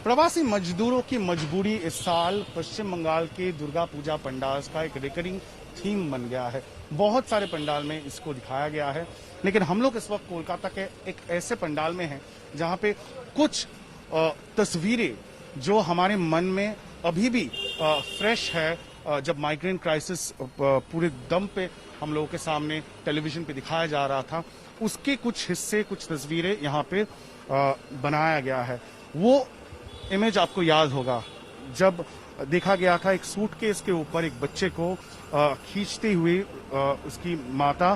प्रवासी मजदूरों की मजबूरी इस साल पश्चिम बंगाल के दुर्गा पूजा पंडाल का एक रिकरिंग थीम बन गया है। बहुत सारे पंडाल में इसको दिखाया गया है, लेकिन हम लोग इस वक्त कोलकाता के एक ऐसे पंडाल में हैं जहां पे कुछ तस्वीरें जो हमारे मन में अभी भी फ्रेश है। जब माइग्रेंट क्राइसिस पूरे दम पे हम लोगों के सामने टेलीविजन पे दिखाया जा रहा था, उसके कुछ हिस्से, कुछ तस्वीरें यहाँ पे बनाया गया है। वो इमेज आपको याद होगा जब देखा गया था एक सूटकेस के ऊपर एक बच्चे को खींचते हुए उसकी माता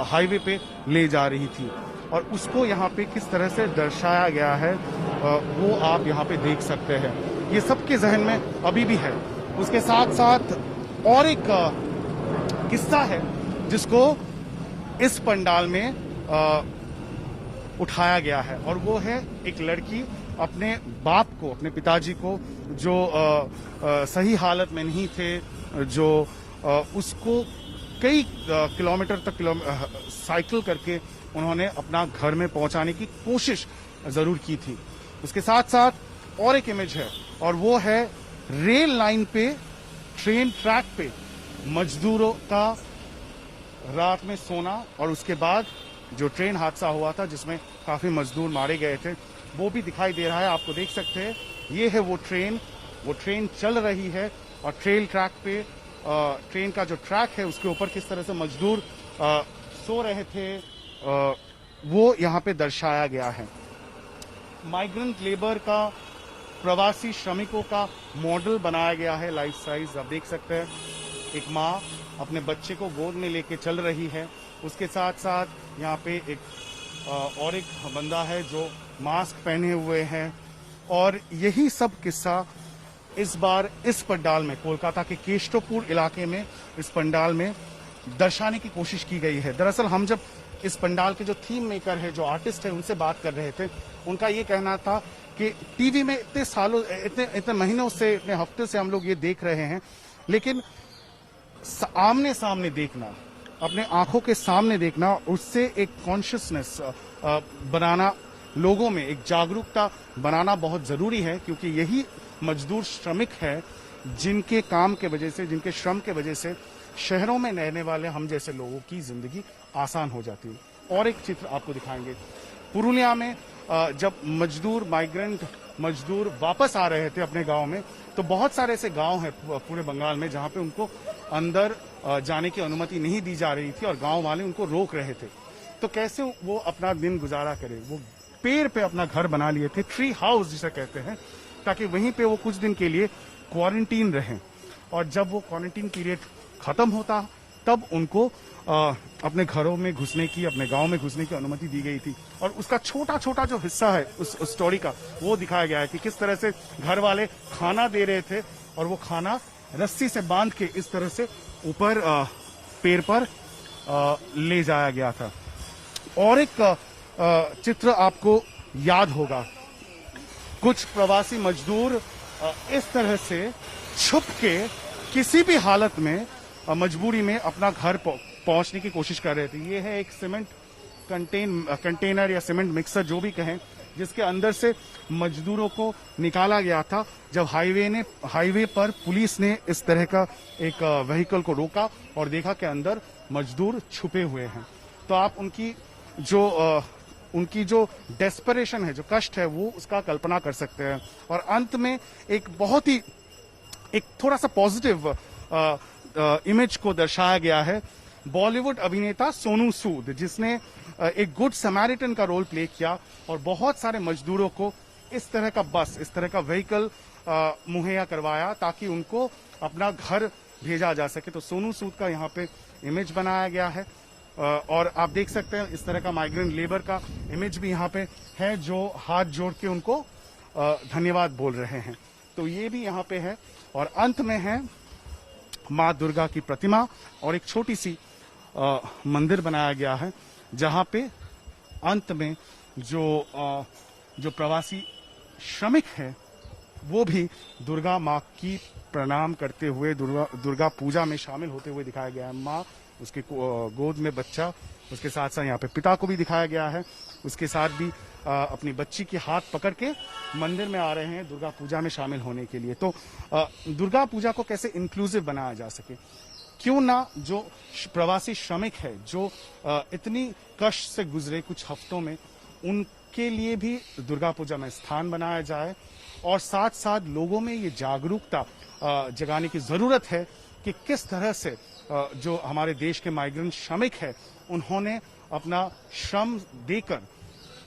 हाईवे पे ले जा रही थी, और उसको यहाँ पे किस तरह से दर्शाया गया है वो आप यहाँ पे देख सकते हैं। ये सबके जहन में अभी भी है। उसके साथ साथ और एक किस्सा है जिसको इस पंडाल में उठाया गया है, और वो है एक लड़की अपने बाप को, अपने पिताजी को जो सही हालत में नहीं थे, जो उसको कई किलोमीटर तक साइकिल करके उन्होंने अपना घर में पहुंचाने की कोशिश जरूर की थी। उसके साथ साथ और एक इमेज है, और वो है रेल लाइन पे, ट्रेन ट्रैक पे मजदूरों का रात में सोना, और उसके बाद जो ट्रेन हादसा हुआ था जिसमें काफी मजदूर मारे गए थे, वो भी दिखाई दे रहा है। आपको देख सकते हैं, ये है वो ट्रेन चल रही है, और ट्रेन ट्रैक पे ट्रेन का जो ट्रैक है उसके ऊपर किस तरह से मजदूर सो रहे थे वो यहाँ पे दर्शाया गया है। माइग्रेंट लेबर का, प्रवासी श्रमिकों का मॉडल बनाया गया है लाइफ साइज। आप देख सकते हैं एक माँ अपने बच्चे को गोद में लेके चल रही है। उसके साथ साथ यहाँ पे और एक बंदा है जो मास्क पहने हुए हैं, और यही सब किस्सा इस बार इस पंडाल में, कोलकाता के केशवपुर इलाके में इस पंडाल में दर्शाने की कोशिश की गई है। दरअसल हम जब इस पंडाल के जो थीम मेकर है, जो आर्टिस्ट है, उनसे बात कर रहे थे, उनका ये कहना था कि टीवी में इतने सालों, इतने महीनों से, इतने हफ्ते से हम लोग ये देख रहे हैं, लेकिन आमने सामने देखना, अपने आंखों के सामने देखना, उससे एक कॉन्शियसनेस बनाना, लोगों में एक जागरूकता बनाना बहुत जरूरी है, क्योंकि यही मजदूर श्रमिक है जिनके काम के वजह से, जिनके श्रम के वजह से शहरों में रहने वाले हम जैसे लोगों की जिंदगी आसान हो जाती है। और एक चित्र आपको दिखाएंगे, पुरुलिया में जब माइग्रेंट मजदूर वापस आ रहे थे अपने गांव में, तो बहुत सारे ऐसे गांव हैं पूरे बंगाल में जहां पे उनको अंदर जाने की अनुमति नहीं दी जा रही थी, और गांव वाले उनको रोक रहे थे। तो कैसे वो अपना दिन गुजारा करे? वो पेड़ पे अपना घर बना लिए थे, ट्री हाउस जिसे कहते हैं, ताकि वहीं पे वो कुछ दिन के लिए क्वारंटीन रहें, और जब वो क्वारंटीन पीरियड खत्म होता तब उनको अपने घरों में घुसने की, अपने गांव में घुसने की अनुमति दी गई थी। और उसका छोटा छोटा जो हिस्सा है उस स्टोरी का, वो दिखाया गया है कि किस तरह से घर वाले खाना दे रहे थे, और वो खाना रस्सी से बांध के इस तरह से ऊपर पेड़ पर ले जाया गया था। और एक चित्र आपको याद होगा, कुछ प्रवासी मजदूर इस तरह से छुप के किसी भी हालत में, मजबूरी में अपना घर पहुंचने की कोशिश कर रहे थे। ये है एक सीमेंट कंटेनर या सीमेंट मिक्सर जो भी कहें, जिसके अंदर से मजदूरों को निकाला गया था जब हाईवे पर पुलिस ने इस तरह का एक व्हीकल को रोका और देखा कि अंदर मजदूर छुपे हुए हैं। तो आप उनकी जो डेस्परेशन है, जो कष्ट है, वो उसका कल्पना कर सकते हैं। और अंत में एक थोड़ा सा पॉजिटिव इमेज को दर्शाया गया है। बॉलीवुड अभिनेता सोनू सूद, जिसने एक गुड समैरिटन का रोल प्ले किया और बहुत सारे मजदूरों को इस तरह का बस, इस तरह का व्हीकल मुहैया करवाया ताकि उनको अपना घर भेजा जा सके। तो सोनू सूद का यहाँ पे इमेज बनाया गया है, और आप देख सकते हैं इस तरह का माइग्रेंट लेबर का इमेज भी यहाँ पे है, जो हाथ जोड़ के उनको धन्यवाद बोल रहे हैं। तो ये भी यहाँ पे है। और अंत में है माँ दुर्गा की प्रतिमा, और एक छोटी सी मंदिर बनाया गया है, जहाँ पे अंत में जो प्रवासी श्रमिक है वो भी दुर्गा माँ की प्रणाम करते हुए, दुर्गा पूजा में शामिल होते हुए दिखाया गया है। माँ उसके गोद में बच्चा, उसके साथ साथ यहाँ पे पिता को भी दिखाया गया है, उसके साथ भी अपनी बच्ची के हाथ पकड़ के मंदिर में आ रहे हैं दुर्गा पूजा में शामिल होने के लिए। तो दुर्गा पूजा को कैसे इंक्लूसिव बनाया जा सके, क्यों ना जो प्रवासी श्रमिक है जो इतनी कष्ट से गुजरे कुछ हफ्तों में, उनके लिए भी दुर्गा पूजा में स्थान बनाया जाए और साथ साथ लोगों में ये जागरूकता जगाने की जरूरत है कि किस तरह से जो हमारे देश के माइग्रेंट श्रमिक है उन्होंने अपना श्रम देकर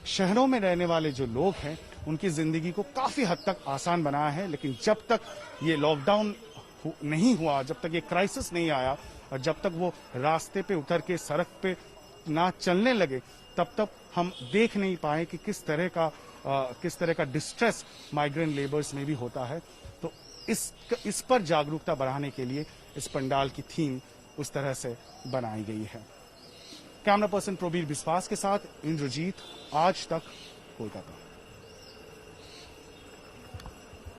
शहरों में रहने वाले जो लोग हैं उनकी जिंदगी को काफी हद तक आसान बनाया है। लेकिन जब तक ये लॉकडाउन नहीं हुआ, जब तक ये क्राइसिस नहीं आया और जब तक वो रास्ते पे उतर के सड़क पे ना चलने लगे, तब तक हम देख नहीं पाए कि किस तरह का डिस्ट्रेस माइग्रेंट लेबर्स में भी होता है। तो इस पर जागरूकता बढ़ाने के लिए इस पंडाल की थीम उस तरह से बनाई गई है। कैमरा पर्सन प्रवीर विश्वास के साथ इंद्रजीत, आज तक, कोलकाता।